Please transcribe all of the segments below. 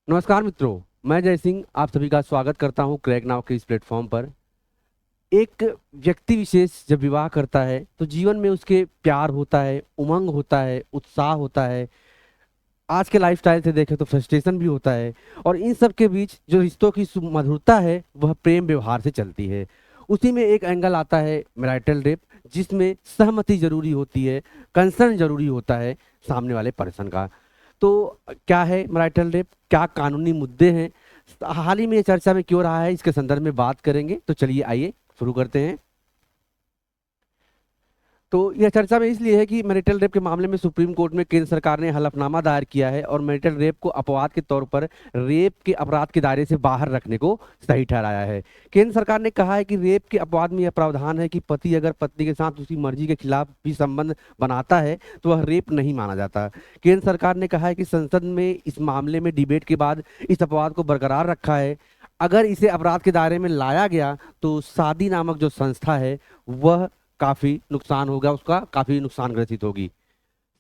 नमस्कार मित्रों, मैं जय सिंह आप सभी का स्वागत करता हूं क्रैक नाउ के इस प्लेटफॉर्म पर। एक व्यक्ति विशेष जब विवाह करता है तो जीवन में उसके प्यार होता है, उमंग होता है, उत्साह होता है। आज के लाइफस्टाइल से देखें तो फ्रस्ट्रेशन भी होता है। और इन सब के बीच जो रिश्तों की मधुरता है वह प्रेम व्यवहार से चलती है। उसी में एक एंगल आता है मैरिटल रेप, जिसमें सहमति जरूरी होती है, कंसर्न जरूरी होता है सामने वाले पर्सन का। तो क्या है मैरिटल रेप, क्या कानूनी मुद्दे हैं, हाल ही में ये चर्चा में क्यों रहा है, इसके संदर्भ में बात करेंगे। तो चलिए आइए शुरू करते हैं। तो यह चर्चा में इसलिए है कि मैरिटल रेप के मामले में सुप्रीम कोर्ट में केंद्र सरकार ने हलफनामा दायर किया है और मैरिटल रेप को अपवाद के तौर पर रेप के अपराध के दायरे से बाहर रखने को सही ठहराया है। केंद्र सरकार ने कहा है कि रेप के अपवाद में यह प्रावधान है कि पति अगर पत्नी के साथ उसकी मर्जी के खिलाफ भी संबंध बनाता है तो वह रेप नहीं माना जाता। केंद्र सरकार ने कहा है कि संसद में इस मामले में डिबेट के बाद इस अपवाद को बरकरार रखा है। अगर इसे अपराध के दायरे में लाया गया तो शादी नामक जो संस्था है वह काफी नुकसान होगा, उसका काफी नुकसान ग्रसित होगी।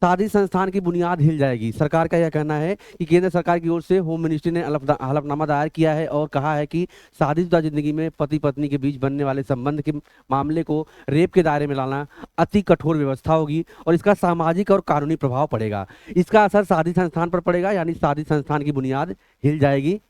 शादी संस्थान की बुनियाद हिल जाएगी। सरकार का यह कहना है कि केंद्र सरकार की ओर से होम मिनिस्ट्री ने हलफनामा दायर किया है और कहा है कि शादीशुदा जिंदगी में पति पत्नी के बीच बनने वाले संबंध के मामले को रेप के दायरे में लाना अति कठोर व्यवस्था होगी और इसका सामाजिक और कानूनी प्रभाव पड़ेगा। इसका असर शादी संस्थान पर पड़ेगा, यानी शादी संस्थान की बुनियाद हिल जाएगी।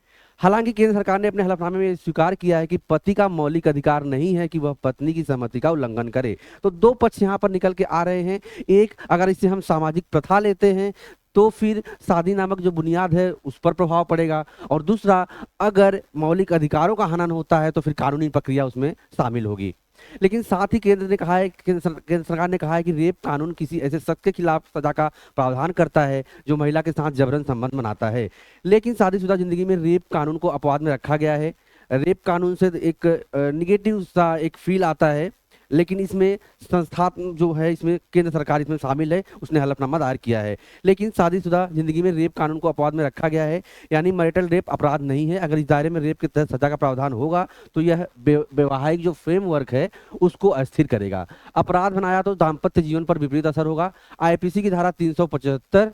हालांकि केंद्र सरकार ने अपने हलफनामे में स्वीकार किया है कि पति का मौलिक अधिकार नहीं है कि वह पत्नी की सहमति का उल्लंघन करे। तो दो पक्ष यहाँ पर निकल के आ रहे हैं। एक, अगर इसे हम सामाजिक प्रथा लेते हैं तो फिर शादी नामक जो बुनियाद है उस पर प्रभाव पड़ेगा, और दूसरा, अगर मौलिक अधिकारों का हनन होता है तो फिर कानूनी प्रक्रिया उसमें शामिल होगी। लेकिन साथ ही केंद्र ने कहा है, केंद्र सरकार ने कहा है कि रेप कानून किसी ऐसे शख्स के खिलाफ सजा का प्रावधान करता है जो महिला के साथ जबरन संबंध बनाता है। लेकिन शादीशुदा जिंदगी में रेप कानून को अपवाद में रखा गया है। रेप कानून से एक निगेटिव सा एक फील आता है, लेकिन इसमें संस्था जो है, इसमें केंद्र सरकार इसमें शामिल है, उसने हलफनामा दायर किया है। लेकिन शादीशुदा जिंदगी में रेप कानून को अपवाद में रखा गया है, यानी मैरिटल रेप अपराध नहीं है। अगर इस दायरे में रेप के तहत सजा का प्रावधान होगा तो यह वैवाहिक जो फ्रेमवर्क है उसको अस्थिर करेगा। अपराध बनाया तो दाम्पत्य जीवन पर विपरीत असर होगा। आईपीसी की धारा 375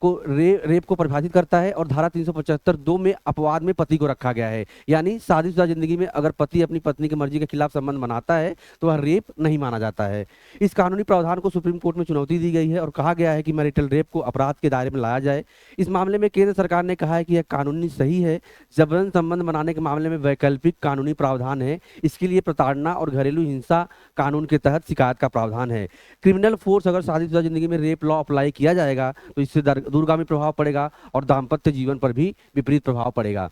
को रेप को परिभाषित करता है और धारा 375(2) में अपवाद में पति को रखा गया है, यानी शादीशुदा जिंदगी में अगर पति अपनी पत्नी की मर्जी के खिलाफ संबंध बनाता है तो वह रेप नहीं माना जाता है। इस कानूनी प्रावधान को सुप्रीम कोर्ट में चुनौती दी गई है और कहा गया है कि मैरिटल रेप को अपराध के दायरे में लाया जाए। इस मामले में केंद्र सरकार ने कहा है कि यह कानूनी सही है। जबरन संबंध बनाने के मामले में वैकल्पिक कानूनी प्रावधान है। इसके लिए प्रताड़ना और घरेलू हिंसा कानून के तहत शिकायत का प्रावधान है। क्रिमिनल फोर्स अगर शादीशुदा जिंदगी में रेप लॉ अप्लाई किया जाएगा तो इससे दूरगामी प्रभाव पड़ेगा और दाम्पत्य जीवन पर भी विपरीत प्रभाव पड़ेगा।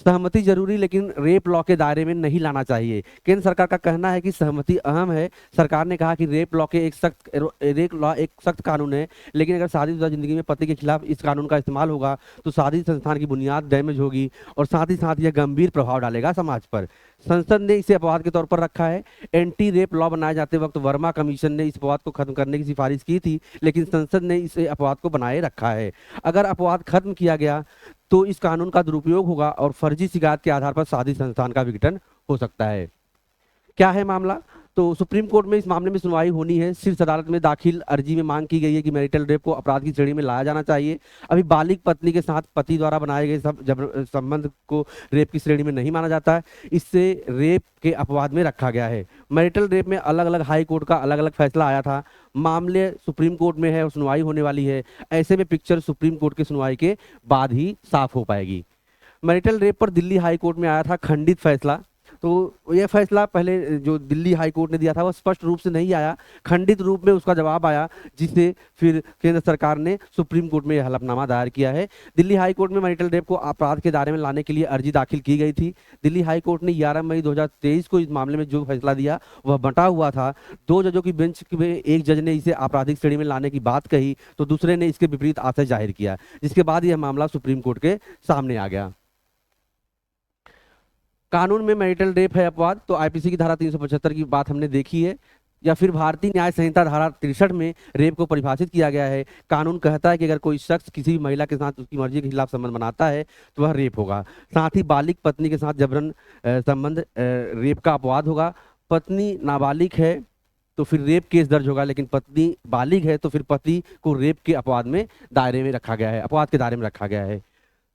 सहमति जरूरी, लेकिन रेप लॉ के दायरे में नहीं लाना चाहिए। केंद्र सरकार का कहना है कि सहमति अहम है। सरकार ने कहा कि रेप लॉ एक सख्त कानून है, लेकिन अगर शादीशुदा जिंदगी में पति के खिलाफ इस कानून का इस्तेमाल होगा तो शादी संस्थान की बुनियाद डैमेज होगी और साथ ही साथ यह गंभीर प्रभाव डालेगा समाज पर। संसद ने इसे अपवाद के तौर पर रखा है। एंटी रेप लॉ बनाए जाते वक्त वर्मा कमीशन ने इस अपवाद को खत्म करने की सिफारिश की थी, लेकिन संसद ने इस अपवाद को बनाए रखा है। अगर अपवाद खत्म किया गया तो इस कानून का दुरुपयोग होगा और फर्जी शिकायत के आधार पर शादी संस्थान का विघटन हो सकता है। क्या है मामला? तो सुप्रीम कोर्ट में इस मामले में सुनवाई होनी है। शीर्ष अदालत में दाखिल अर्जी में मांग की गई है कि मैरिटल रेप को अपराध की श्रेणी में लाया जाना चाहिए। अभी बालिग पत्नी के साथ पति द्वारा बनाए गए सब संबंध को रेप की श्रेणी में नहीं माना जाता है, इससे रेप के अपवाद में रखा गया है। मैरिटल रेप में अलग अलग हाई कोर्ट का अलग अलग फैसला आया था। मामले सुप्रीम कोर्ट में है और सुनवाई होने वाली है। ऐसे में पिक्चर सुप्रीम कोर्ट की सुनवाई के बाद ही साफ हो पाएगी। मैरिटल रेप पर दिल्ली हाई कोर्ट में आया था खंडित फैसला। तो यह फैसला पहले जो दिल्ली हाई कोर्ट ने दिया था वह स्पष्ट रूप से नहीं आया, खंडित रूप में उसका जवाब आया, जिससे फिर केंद्र सरकार ने सुप्रीम कोर्ट में यह हलफनामा दायर किया है। दिल्ली हाई कोर्ट में मैरिटल रेप को अपराध के दायरे में लाने के लिए अर्जी दाखिल की गई थी। दिल्ली हाई कोर्ट ने 11 मई 2023 को इस मामले में जो फैसला दिया वह बंटा हुआ था। दो जजों की बेंच में एक जज ने इसे आपराधिक श्रेणी में लाने की बात कही तो दूसरे ने इसके विपरीत आशय जाहिर किया, जिसके बाद यह मामला सुप्रीम कोर्ट के सामने आ गया। कानून में मैरिटल रेप है अपवाद तो आईपीसी की धारा 375 की बात हमने देखी है, या फिर भारतीय न्याय संहिता धारा 63 में रेप को परिभाषित किया गया है। कानून कहता है कि अगर कोई शख्स किसी भी महिला के साथ उसकी मर्जी के खिलाफ संबंध बनाता है तो वह रेप होगा। साथ ही बालिग पत्नी के साथ जबरन संबंध रेप का अपवाद होगा। पत्नी नाबालिग है तो फिर रेप केस दर्ज होगा, लेकिन पत्नी बालिग है तो फिर पति को रेप के अपवाद में दायरे में रखा गया है, अपवाद के दायरे में रखा गया है।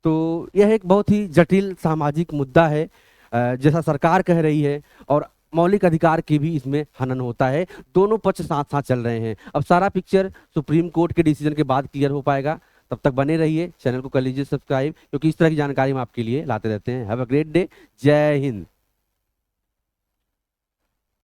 तो यह एक बहुत ही जटिल सामाजिक मुद्दा है, जैसा सरकार कह रही है, और मौलिक अधिकार की भी इसमें हनन होता है। दोनों पक्ष साथ साथ चल रहे हैं। अब सारा पिक्चर सुप्रीम कोर्ट के डिसीजन के बाद क्लियर हो पाएगा। तब तक बने रहिए, चैनल को कर लीजिए सब्सक्राइब, क्योंकि इस तरह की जानकारी हम आपके लिए लाते रहते हैं। Have a great day. जय हिंद।